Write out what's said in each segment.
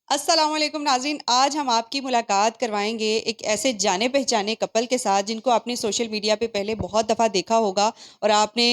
अस्सलाम वालेकुम नाज़रीन, आज हम आपकी मुलाकात करवाएंगे एक ऐसे जाने पहचाने कपल के साथ जिनको आपने सोशल मीडिया पे पहले बहुत दफ़ा देखा होगा और आपने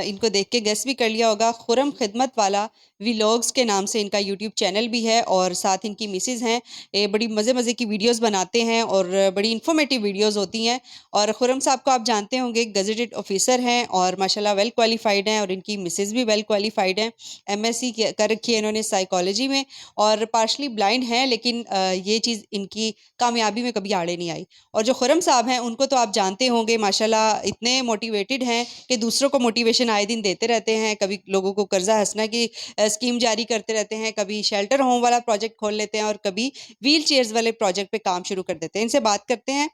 इनको देख के गेस भी कर लिया होगा। खुरम खिदमत वाला व्लॉग्स के नाम से इनका यूट्यूब चैनल भी है और साथ इनकी मिसेज़ हैं। ये बड़ी मज़े मज़े की वीडियोस बनाते हैं और बड़ी इन्फॉर्मेटिव वीडियोस होती हैं। और खुरम साहब को आप जानते होंगे, गजेटेड ऑफिसर हैं और माशाल्लाह वेल क्वालिफाइड हैं और इनकी मिसेज़ भी वेल क्वालिफाइड हैं। एमएससी कर रखी है इन्होंने साइकोलॉजी में और पार्शली ब्लाइंड हैं, लेकिन ये चीज़ इनकी कामयाबी में कभी आड़े नहीं आई। और जो खुरम साहब हैं उनको तो आप जानते होंगे, माशाल्लाह इतने मोटिवेटेड हैं कि दूसरों को मोटिवेशन आए दिन देते रहते हैं। कभी लोगों को कर्जा हंसना की स्कीम जारी करते रहते हैं, कभी शेल्टर होम वाला प्रोजेक्ट खोल लेते हैं और कभी व्हील चेयर्स वाले प्रोजेक्ट पे काम शुरू कर देते हैं। इनसे बात करते हैं।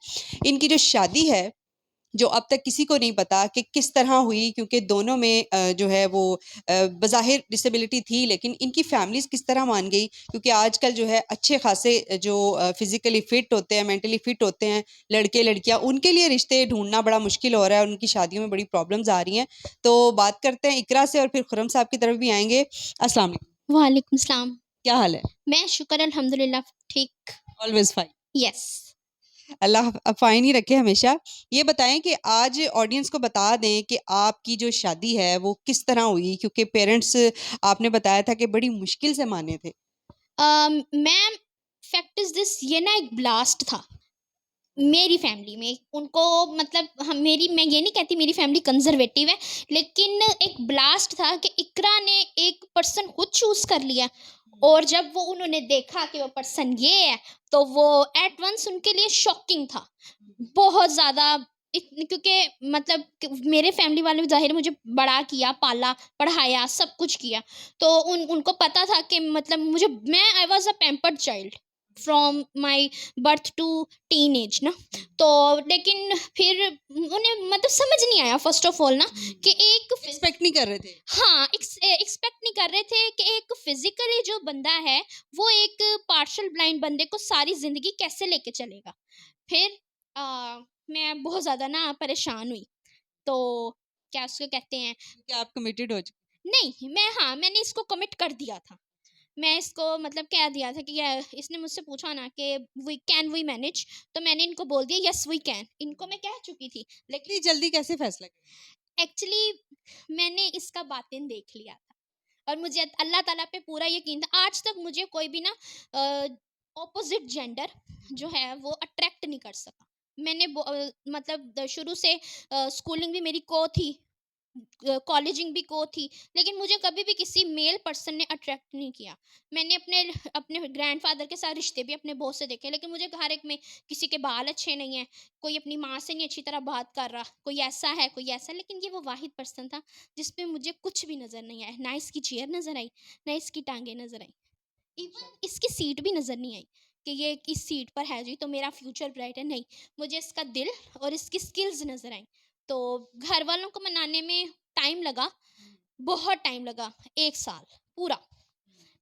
इनकी जो शादी है, जो अब तक किसी को नहीं पता कि किस तरह हुई, क्योंकि दोनों में जो है वो बज़ाहिर डिसेबिलिटी थी, लेकिन इनकी फैमिलीज़ किस तरह मान गई, क्योंकि आजकल जो है अच्छे खासे जो फिज़िकली फ़िट होते हैं, मेंटली फ़िट होते हैं लड़के लड़कियां, उनके लिए रिश्ते ढूंढना बड़ा मुश्किल हो रहा है, उनकी शादियों में बड़ी प्रॉब्लम्स आ रही हैं। तो बात करते हैं इकरा से और फिर खुरम साहब की तरफ भी आएंगे। अस्सलाम वालेकुम। वालेकुम सलाम। क्या हाल है? मैं शुक्र अल्हम्दुलिल्लाह ठीक। Always fine. यस। अल्लाह फ़ाइन ही रखे हमेशा। ये बताएँ कि आज ऑडियंस को बता दें कि आपकी जो शादी है वो किस तरह हुई? क्योंकि पेरेंट्स, आपने बताया था कि बड़ी मुश्किल से माने थे। मैम, फैक्ट इज़ दिस, ये ना एक ब्लास्ट था मेरी फैमिली में। उनको मतलब हम मेरी मैं ये नहीं कहती मेरी फैमिली कंज़र्वेटिव है, लेकिन एक ब्लास्ट था कि इकरा ने एक पर्सन खुद चूज़ कर लिया और जब वो उन्होंने देखा कि वो पर्सन ये है, तो वो एट वंस उनके लिए शॉकिंग था। बहुत ज़्यादा क्योंकि मतलब मेरे फैमिली वालों ने ज़ाहिर मुझे बड़ा किया, पाला, पढ़ाया, सब कुछ किया। तो उनको पता था कि मतलब मैं I was a pampered child from my birth to teenage ना। तो लेकिन फिर उन्हें मतलब समझ नहीं आया फर्स्ट ऑफ ऑल ना कि एक एक्सपेक्ट नहीं कर रहे थे। हाँ, एक्सपेक्ट नहीं कर रहे थे कि एक फिजिकली जो बंदा है वो एक पार्शियल ब्लाइंड बंदे को सारी जिंदगी कैसे लेके चलेगा। फिर मैं बहुत ज़्यादा ना परेशान हुई। तो क्या उसको कहते हैं, क्योंकि आप कमिटेड हो चुके। नहीं मैंने इसको कमिट कर दिया था। मैं इसको मतलब कह दिया था कि इसने मुझसे पूछा ना कि वी मैनेज, तो मैंने इनको बोल दिया यस वी कैन। इनको मैं कह चुकी थी, इतनी लेकिन जल्दी कैसे फैसला किया? एक्चुअली मैंने इसका बातिन देख लिया था और मुझे अल्लाह ताला पे पूरा यकीन था। आज तक मुझे कोई भी ना ऑपोजिट जेंडर जो है वो अट्रैक्ट नहीं कर सका। मतलब शुरू से स्कूलिंग भी मेरी को थी, कॉलेजिंग भी को थी, लेकिन मुझे कभी भी किसी मेल पर्सन ने अट्रैक्ट नहीं किया। मैंने अपने अपने ग्रैंडफादर के साथ रिश्ते भी अपने बहुत से देखे, लेकिन मुझे हर एक में किसी के बाल अच्छे नहीं हैं, कोई अपनी माँ से नहीं अच्छी तरह बात कर रहा, कोई ऐसा है कोई ऐसा, लेकिन ये वो वाहिद पर्सन था जिसपे मुझे कुछ भी नज़र नहीं आया। ना इसकी चेयर नज़र आई, ना इसकी टांगें नज़र आई, इवन इसकी सीट भी नज़र नहीं आई कि ये इस सीट पर है जी तो मेरा फ्यूचर ब्राइट है। नहीं, मुझे इसका दिल और इसकी स्किल्स नज़र आई। तो घर वालों को मनाने में टाइम लगा, बहुत टाइम लगा, 1 साल पूरा।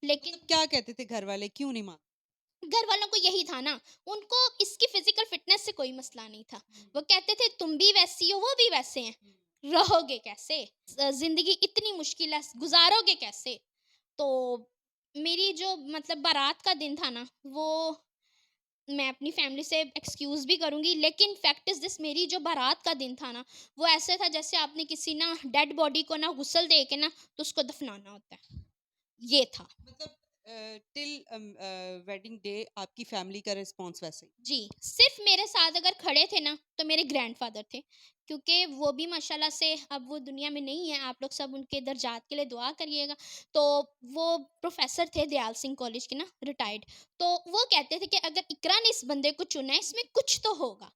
लेकिन मतलब क्या कहते थे घर वाले, क्यों नहीं मानते? घर वालों को यही था ना, उनको इसकी फिजिकल फिटनेस से कोई मसला नहीं था। वो कहते थे तुम भी वैसी हो, वो भी वैसे हैं, रहोगे कैसे, जिंदगी इतनी मुश्किल है, गुजारोगे कैसे। तो मेरी जो मतलब बारात का दिन था ना, वो मैं अपनी फैमिली से एक्सक्यूज़ भी करूँगी, लेकिन फैक्ट इज़ दिस, मेरी जो बारात का दिन था ना, वो ऐसे था जैसे आपने किसी ना डेड बॉडी को ना गुस्ल दे के ना तो उसको दफनाना होता है, ये था। मतलब टिल वेडिंग डे आपकी फैमिली का रिस्पॉन्स वैसे ही? जी, सिर्फ़ मेरे साथ अगर खड़े थे ना, तो मेरे ग्रैंडफ़ादर थे, क्योंकि वो भी माशाल्लाह से अब वो दुनिया में नहीं है, आप लोग सब उनके दर्जात के लिए दुआ करिएगा। तो वो प्रोफ़ेसर थे दयाल सिंह कॉलेज के ना, रिटायर्ड। तो वो कहते थे कि अगर इकरा ने इस बंदे को चुना है, इसमें कुछ तो होगा।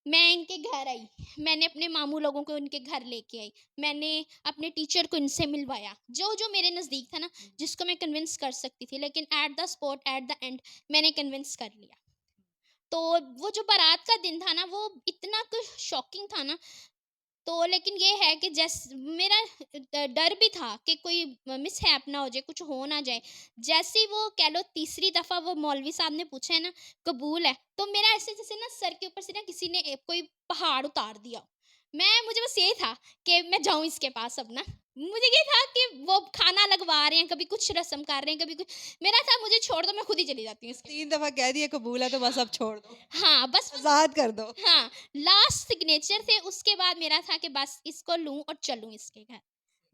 मैं इनके घर आई, मैंने अपने मामू लोगों को इनके घर लेके आई, मैंने अपने टीचर को इनसे मिलवाया, जो मेरे नज़दीक था ना, जिसको मैं कन्विंस कर सकती थी, लेकिन at the spot, at the end मैंने कन्विंस कर लिया। तो वो जो बारात का दिन था ना, वो इतना कुछ शॉकिंग था ना। तो लेकिन ये है कि मेरा डर भी था कि कोई मिसहैप ना हो जाए, कुछ हो ना जाए। जैसे ही वो कह लो तीसरी दफ़ा वो मौलवी साहब ने पूछा है ना, कबूल है, तो मेरा ऐसे जैसे ना सर के ऊपर से ना किसी ने कोई पहाड़ उतार दिया। मुझे बस यही था कि मैं जाऊँ इसके पास अब ना। मुझे ये था कि वो खाना लगवा रहे हैं, कभी कुछ रस्म कर रहे हैं, कभी कुछ। मेरा था मुझे छोड़ दो, मैं खुद ही चली जाती हूँ इसके। 3 दफ़ा कह दिया कबूल है तो बस अब छोड़ दो, हाँ, बस आज़ाद कर दो। हाँ, लास्ट सिग्नेचर थे, उसके बाद मेरा था कि बस इसको लूँ और चलूँ इसके घर।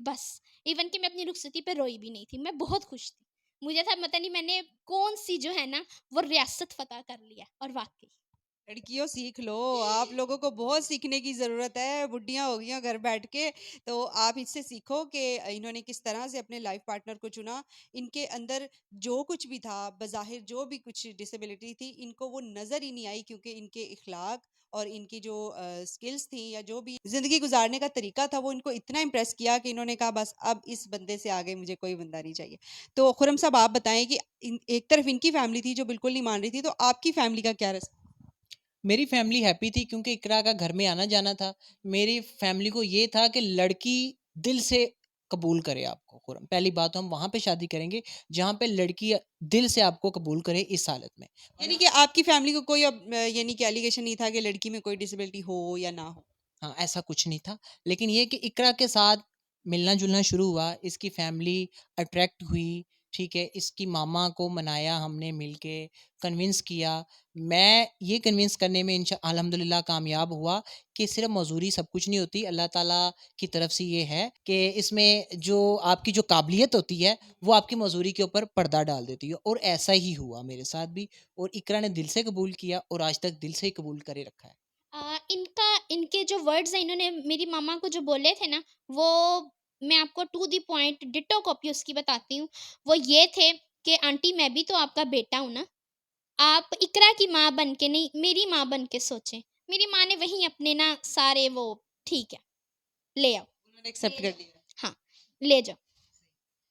बस, इवन कि मैं अपनी रुखसती पे रोई भी नहीं थी, मैं बहुत खुश थी। मुझे था पता नहीं मैंने कौन-सी जो है ना वो रियासत फ़तह कर लिया और वाक़ई। लड़कियों सीख लो, आप लोगों को बहुत सीखने की ज़रूरत है, बुड्ढियाँ हो गई हैं घर बैठ के, तो आप इससे सीखो कि इन्होंने किस तरह से अपने लाइफ पार्टनर को चुना। इनके अंदर जो कुछ भी था, बज़ाहिर जो भी कुछ डिसेबिलिटी थी, इनको वो नज़र ही नहीं आई क्योंकि इनके इखलाक और इनकी जो स्किल्स थी या जो भी ज़िंदगी गुज़ारने का तरीका था, वो इनको इतना इम्प्रेस किया कि इन्होंने कहा बस अब इस बंदे से आगे मुझे कोई बंदा नहीं चाहिए। तो खुर्रम साहब आप बताएँ कि एक तरफ इनकी फैमिली थी जो बिल्कुल नहीं मान रही थी, तो आपकी फैमिली का क्या रस मेरी फैमिली हैप्पी थी क्योंकि इकरा का घर में आना जाना था। मेरी फैमिली को ये था कि लड़की दिल से कबूल करे आपको। खुरम पहली बात तो हम वहाँ पे शादी करेंगे जहाँ पे लड़की दिल से आपको कबूल करे इस हालत में। यानी कि आपकी फैमिली को कोई अब यानी कि एलिगेशन नहीं था कि लड़की में कोई डिसेबिलिटी हो या ना हो? हाँ, ऐसा कुछ नहीं था। लेकिन ये कि इकरा के साथ मिलना-जुलना शुरू हुआ, इसकी फैमिली अट्रैक्ट हुई, ठीक है? इसकी मामा को मनाया हमने मिलके, कन्विंस किया। मैं ये कन्विंस करने में अल्हम्दुलिल्लाह कामयाब हुआ कि सिर्फ़ मज़दूरी सब कुछ नहीं होती, अल्लाह ताला की तरफ से ये है कि इसमें जो आपकी जो काबिलियत होती है, वो आपकी मज़दूरी के ऊपर पर्दा डाल देती है और ऐसा ही हुआ मेरे साथ भी और इकरा ने दिल से कबूल किया और आज तक दिल से ही कबूल करे रखा है। इनके जो वर्ड्स हैं इन्होंने मेरी मम्मा को जो बोले थे ना, वो मैं आपको to the point ditto copy उसकी बताती हूँ। वो ये थे कि आंटी मैं भी तो आपका बेटा हूँ ना, आप इकरा की माँ बन के नहीं, मेरी माँ बन के सोचें। मेरी माँ ने वहीं अपने ना सारे वो ठीक है, ले आओ, उन्होंने एक्सेप्ट कर लिया। हाँ, ले जाओ।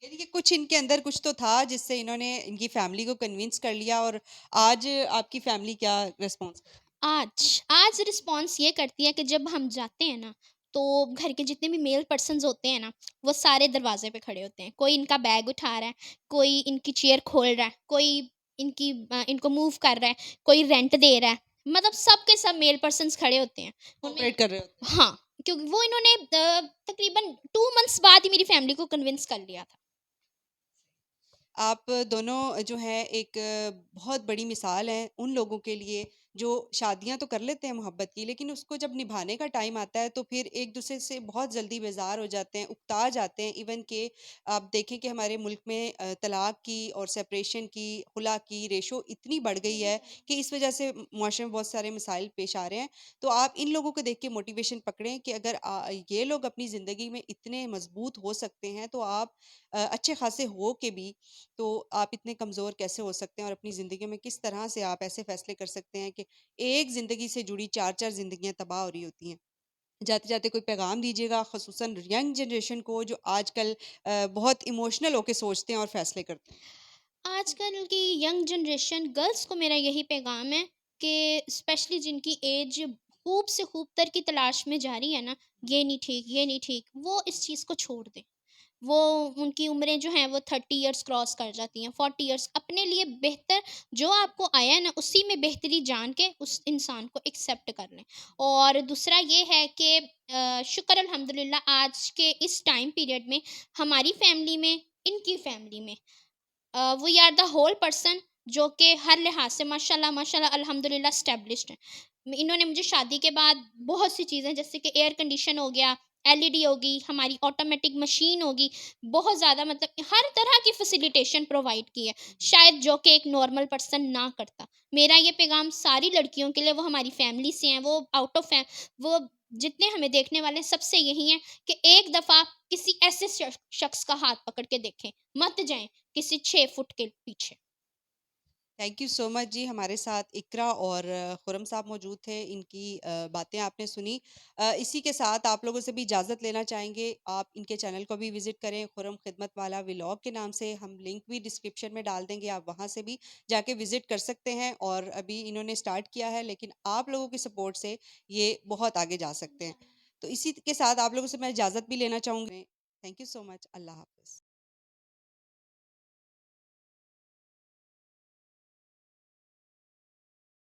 यानी कि कुछ इनके अंदर कुछ तो था जिससे इन्होंने इनकी फैमिली को कन्विंस कर लिया और आज आपकी फैमिली क्या रिस्पॉन्स आज रिस्पॉन्स ये करती है कि जब हम जाते हैं ना, तो घर के जितने भी मेल पर्सन्स होते हैं ना, वो सारे दरवाजे पे खड़े होते हैं। कोई इनका बैग उठा रहा है, कोई इनकी चेयर खोल रहा है, कोई इनको मूव कर रहा है, कोई रेंट दे रहा है। मतलब सब के सब मेल पर्सन्स खड़े होते हैं। उन्हें कोऑपरेट कर रहे होते हैं? हाँ, क्योंकि वो इन्होंने तकरीबन 2 मंथ्स बाद ही मेरी फैमिली को कन्विंस कर लिया था। आप दोनों जो हैं एक बहुत बड़ी मिसाल हैं उन लोगों के लिए जो शादियां तो कर लेते हैं मोहब्बत की लेकिन उसको जब निभाने का टाइम आता है तो फिर एक दूसरे से बहुत जल्दी बेजार हो जाते हैं उकता जाते हैं इवन के आप देखें कि हमारे मुल्क में तलाक की और सेपरेशन की खुला की रेशो इतनी बढ़ गई है कि इस वजह से मुआशरे में बहुत सारे मसाइल पेश आ रहे हैं तो आप इन लोगों को देख के मोटिवेशन पकड़ें कि अगर ये लोग अपनी ज़िंदगी में इतने मजबूत हो सकते हैं तो आप अच्छे खासे हो के भी तो आप इतने कमज़ोर कैसे हो सकते हैं और अपनी ज़िंदगी में किस तरह से आप ऐसे फ़ैसले कर सकते हैं कि एक ज़िंदगी से जुड़ी 4-4 ज़िंदगियाँ तबाह हो रही होती हैं। जाते-जाते कोई पैगाम दीजिएगा ख़ुसूसन यंग जनरेशन को जो आजकल बहुत इमोशनल होके सोचते हैं और फ़ैसले करते हैं? आजकल की यंग जनरेशन गर्ल्स को मेरा यही पैगाम है कि स्पेशली जिनकी एज खूब से खूब तर की तलाश में जा रही है ना, ये नहीं ठीक, ये नहीं ठीक, वो इस चीज़ को छोड़ दें। वो उनकी उम्रें जो हैं वो 30 इयर्स क्रॉस कर जाती हैं, 40 इयर्स अपने लिए बेहतर जो आपको आया है ना उसी में बेहतरी जान के उस इंसान को एक्सेप्ट कर लें। और दूसरा ये है कि शुक्र अल्हम्दुलिल्लाह आज के इस टाइम पीरियड में हमारी फैमिली में, इनकी फैमिली में we are the whole person जो कि हर लिहाज से माशाल्लाह माशाल्लाह अल्हम्दुलिल्लाह स्टैब्लिश्ड है। इन्होंने मुझे शादी के बाद बहुत सी चीज़ें जैसे कि एयर कंडीशन हो गया, एलईडी होगी, हमारी ऑटोमेटिक मशीन होगी, बहुत ज़्यादा मतलब हर तरह की फैसिलिटेशन प्रोवाइड की है, शायद जो कि एक नॉर्मल पर्सन ना करता। मेरा ये पैगाम सारी लड़कियों के लिए, वो हमारी फैमिली से हैं, वो आउट ऑफ फै वो जितने हमें देखने वाले हैं सबसे यही है कि एक दफ़ा किसी ऐसे शख्स का हाथ पकड़ के देखें, मत जाएँ किसी 6 फुट के पीछे। थैंक यू सो मच जी हमारे साथ इकरा और खुरम साहब मौजूद थे इनकी बातें आपने सुनी इसी के साथ आप लोगों से भी इजाज़त लेना चाहेंगे आप इनके चैनल को भी विज़िट करें खुरम खिदमत वाला व्लॉग के नाम से हम लिंक भी डिस्क्रिप्शन में डाल देंगे आप वहाँ से भी जाके विज़िट कर सकते हैं और अभी इन्होंने स्टार्ट किया है लेकिन आप लोगों की सपोर्ट से ये बहुत आगे जा सकते हैं तो इसी के साथ आप लोगों से मैं इजाज़त भी लेना चाहूँगी थैंक यू सो मच अल्लाह हाफिज़